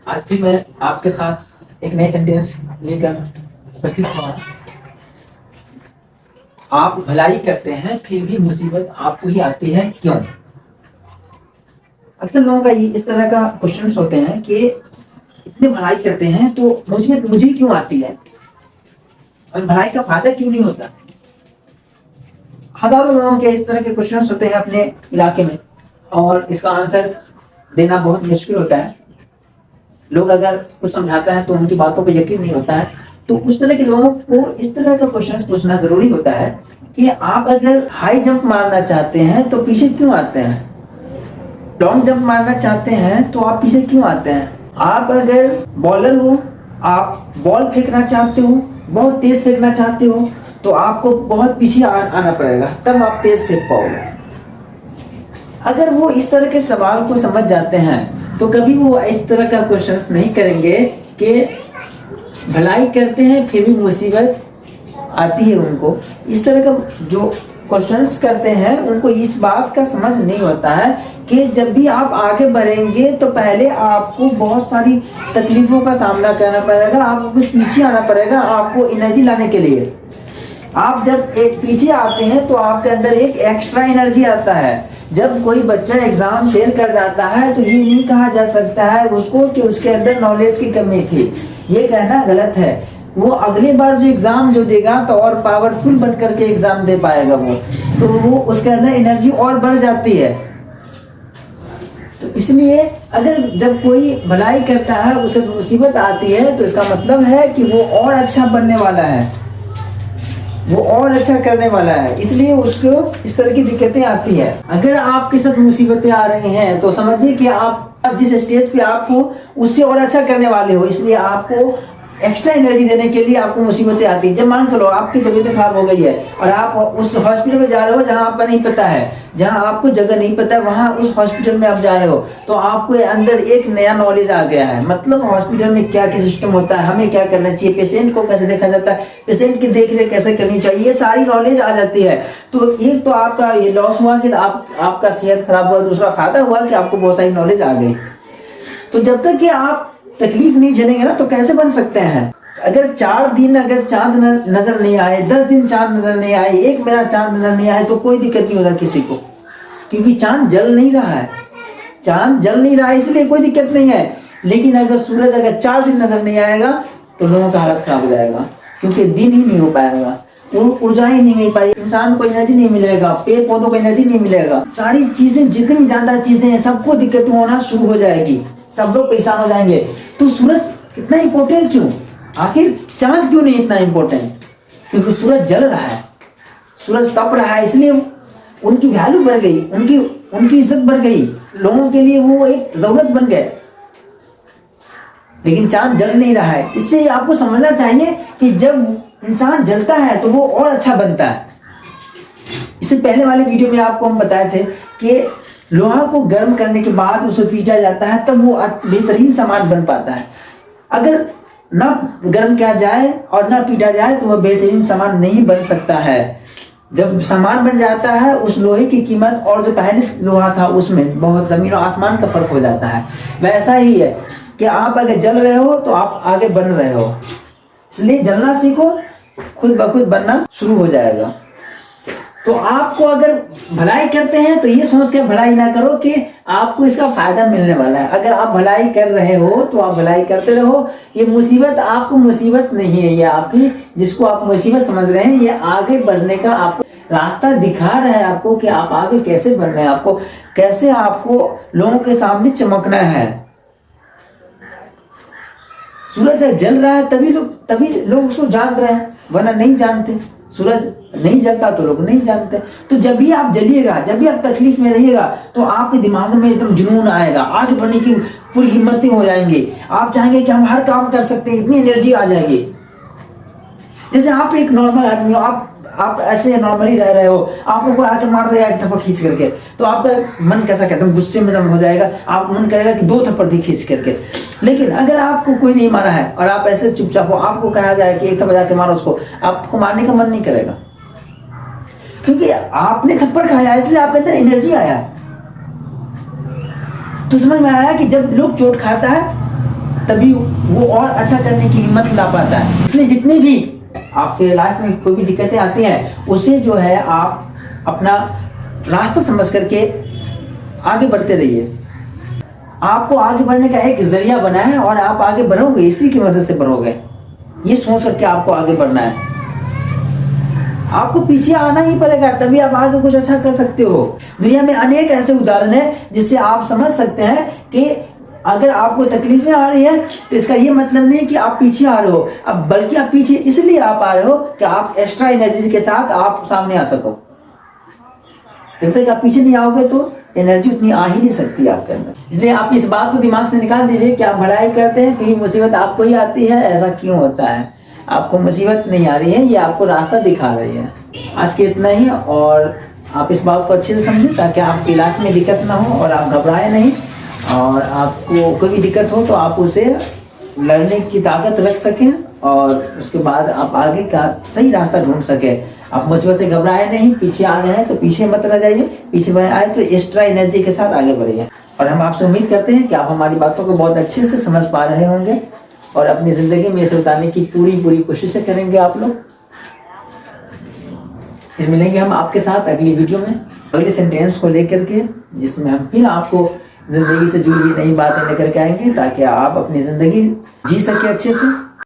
आज फिर मैं आपके साथ एक नए सेंटेंस लेकर उपस्थित हुआ। आप भलाई करते हैं फिर भी मुसीबत आपको ही आती है, क्यों? अक्सर लोगों का इस तरह का क्वेश्चंस होते हैं कि इतने भलाई करते हैं तो मुसीबत मुझे क्यों आती है और भलाई का फायदा क्यों नहीं होता। हजारों लोगों के इस तरह के क्वेश्चंस होते हैं अपने इलाके में और इसका आंसर देना बहुत मुश्किल होता है। लोग अगर कुछ समझाता है तो उनकी बातों पर यकीन नहीं होता है, तो उस तरह के लोगों को इस तरह का क्वेश्चन पूछना जरूरी होता है कि आप अगर हाई जंप मारना चाहते हैं तो पीछे क्यों आते हैं, लॉन्ग जंप मारना चाहते हैं तो आप पीछे क्यों आते हैं। आप अगर बॉलर हो, आप बॉल फेंकना चाहते हो, बहुत तेज फेंकना चाहते हो, तो आपको बहुत पीछे आना पड़ेगा, तब आप तेज फेंक पाओगे। अगर वो इस तरह के सवाल को समझ जाते हैं तो कभी वो इस तरह का क्वेश्चंस नहीं करेंगे कि भलाई करते हैं फिर भी मुसीबत आती है उनको। इस तरह का जो क्वेश्चंस करते हैं उनको इस बात का समझ नहीं होता है कि जब भी आप आगे बढ़ेंगे तो पहले आपको बहुत सारी तकलीफों का सामना करना पड़ेगा, आपको कुछ पीछे आना पड़ेगा आपको एनर्जी लाने के लिए। आप जब एक पीछे आते हैं तो आपके अंदर एक एक्स्ट्रा एनर्जी आता है। जब कोई बच्चा एग्जाम फेल कर जाता है तो ये नहीं कहा जा सकता है उसको कि उसके अंदर नॉलेज की कमी थी, ये कहना गलत है। वो अगली बार जो एग्जाम जो देगा तो और पावरफुल बन करके एग्जाम दे पाएगा वो, तो वो उसके अंदर एनर्जी और बढ़ जाती है। तो इसलिए अगर जब कोई भलाई करता है उसे मुसीबत आती है तो इसका मतलब है कि वो और अच्छा बनने वाला है, वो और अच्छा करने वाला है, इसलिए उसको इस तरह की दिक्कतें आती है। अगर आपके साथ मुसीबतें आ रही हैं तो समझिए कि आप जिस स्टेज पे आप हो उससे और अच्छा करने वाले हो, इसलिए आपको एक्स्ट्रा एनर्जी देने के लिए आपको मुसीबतें आती है। जब मान चलो आपकी तबीयत खराब हो गई है और आप उस हॉस्पिटल में जा रहे हो जहां आपका नहीं पता है, जहां आपको जगह नहीं पता है, वहां उस हॉस्पिटल में आप जा रहे हो, तो आपको अंदर एक नया नॉलेज आ गया है, मतलब हॉस्पिटल में क्या क्या सिस्टम होता है, हमें क्या करना चाहिए, पेशेंट को कैसे देखा जाता है, पेशेंट की देखरेख कैसे करनी चाहिए, ये सारी नॉलेज आ जाती है। तो एक तो आपका ये लॉस हुआ कि आपका सेहत खराब हुआ, दूसरा फायदा हुआ कि आपको बहुत सारी नॉलेज आ गई। तो जब तक कि आप तकलीफ नहीं झेलेंगे ना तो कैसे बन सकते हैं। अगर 4 दिन अगर चांद नजर नहीं आए, 10 दिन चांद नजर नहीं आए, 1 महीना चांद नजर नहीं आए तो कोई दिक्कत नहीं होता किसी को, क्योंकि चांद जल नहीं रहा है, चांद जल नहीं रहा है इसलिए कोई दिक्कत नहीं है। लेकिन अगर सूरज अगर 4 दिन नजर नहीं आएगा तो लोगों का हालत खराब हो जाएगा, क्योंकि दिन ही नहीं हो पाएगा, ऊर्जा ही नहीं मिल पाएगी, इंसान को एनर्जी नहीं मिलेगा, पेड़ पौधों को एनर्जी नहीं मिलेगा, सारी चीजें जितनी भी जानदार चीजें हैं सबको दिक्कत होना शुरू हो जाएगी, सब लोग परेशान हो जाएंगे। तो सूरज इतना इंपॉर्टेंट क्यों, आखिर चांद क्यों नहीं इतना इंपॉर्टेंट? क्योंकि सूरज जल रहा है, सूरज तप रहा है, इसलिए उनकी वैल्यू बढ़ गई, उनकी इज्जत बढ़ गई, लोगों के लिए वो एक जरूरत बन गए। लेकिन चांद जल नहीं रहा है, इससे आपको समझना चाहिए कि जब इंसान जलता है तो वो और अच्छा बनता है। इससे पहले वाले वीडियो में आपको हम बताए थे कि लोहा को गर्म करने के बाद उसे पीटा जाता है तब वो बेहतरीन सामान बन पाता है। अगर ना गर्म किया जाए और ना पीटा जाए तो वह बेहतरीन सामान नहीं बन सकता है। जब सामान बन जाता है उस लोहे की कीमत और जो पहले लोहा था उसमें बहुत जमीन और आसमान का फर्क हो जाता है। वैसा ही है कि आप अगर जल रहे हो तो आप आगे बढ़ रहे हो, इसलिए जलना सीखो, खुद ब खुद बनना शुरू हो जाएगा। तो आपको अगर भलाई करते हैं तो ये सोच के भलाई ना करो कि आपको इसका फायदा मिलने वाला है। अगर आप भलाई कर रहे हो तो आप भलाई करते रहो, ये मुसीबत आपको मुसीबत नहीं है, ये आपकी जिसको आप मुसीबत समझ रहे हैं ये आगे बढ़ने का आपको रास्ता दिखा रहा है, आपको कि आप आगे कैसे बढ़ रहे हैं, आपको कैसे आपको लोगों के सामने चमकना है। सूरज जल रहा है तभी लोग उसको जान रहे हैं, वरना नहीं जानते। सूरज नहीं जलता तो लोग नहीं जानते। तो जब भी आप जलिएगा, जब भी आप तकलीफ में रहिएगा तो आपके दिमाग में एकदम जुनून आएगा, आगे बढ़ने की पूरी हिम्मतें हो जाएंगी, आप चाहेंगे कि हम हर काम कर सकते हैं, इतनी एनर्जी आ जाएगी। जैसे आप एक नॉर्मल आदमी हो, आप ऐसे नॉर्मली रह रहे हो, आपको कोई आके मार देगा एक थप्पड़ खींच करके तो आपका मन कैसा कहता है, गुस्से में हो जाएगा, आप मन करेगा कि 2 थप्पड़ दी खींच करके। लेकिन अगर आपको कोई नहीं मारा है और आप ऐसे चुपचाप हो, आपको कहा जाए कि एक थप्पड़ जाके मारो उसको, आपको मारने का मन नहीं करेगा, क्योंकि आपने थप्पड़ खाया इसलिए आपके अंदर एनर्जी आया। तो समझ में आया कि जब लोग चोट खाता है तभी वो और अच्छा करने की हिम्मत ला पाता है। इसलिए जितनी भी आपके लाइफ में कोई भी दिक्कतें आती हैं, उसे जो है आप अपना रास्ता समझ करके आगे बढ़ते रहिए। आपको आगे बढ़ने का एक जरिया बना है और आप आगे बढ़ोगे, इसी की मदद से बढ़ोगे। ये सोच करके आपको आगे बढ़ना है। आपको पीछे आना ही पड़ेगा, तभी आप आगे कुछ अच्छा कर सकते हो। दुनिया में अनेक ऐसे उदाहरण हैं जिससे आप समझ सकते हैं कि अगर आपको तकलीफें आ रही है तो इसका ये मतलब नहीं कि आप पीछे आ रहे हो, अब बल्कि आप पीछे इसलिए आप आ रहे हो कि आप एक्स्ट्रा एनर्जी के साथ आप सामने आ सको। जब तक आप पीछे नहीं आओगे तो एनर्जी उतनी आ ही नहीं सकती आपके अंदर। इसलिए आप इस बात को दिमाग से निकाल दीजिए कि आप भलाई करते हैं फिर मुसीबत आपको ही आती है। ऐसा क्यों होता है? आपको मुसीबत नहीं आ रही है, ये आपको रास्ता दिखा रही है। आज के इतना ही, और आप इस बात को अच्छे से समझें ताकि आपकी लाइफ में दिक्कत ना हो और आप घबराए नहीं, और आपको कोई भी दिक्कत हो तो आप उसे लड़ने की ताकत रख सकें और उसके बाद आप आगे का सही रास्ता ढूंढ सके। आप मुसीबत से घबराए नहीं, पीछे आ गए हैं तो पीछे मत रह जाइए, पीछे आए तो एक्स्ट्रा एनर्जी के साथ आगे बढ़िए। और हम आपसे उम्मीद करते हैं कि आप हमारी बातों को बहुत अच्छे से समझ पा रहे होंगे और अपनी जिंदगी में इसे उतारने की पूरी कोशिशें करेंगे आप लोग। फिर मिलेंगे हम आपके साथ अगली वीडियो में अगले सेंटेंस को लेकर के, जिसमें हम फिर आपको जिंदगी से जुड़ी हुई नई बातें लेकर के आएंगे ताकि आप अपनी जिंदगी जी सके अच्छे से।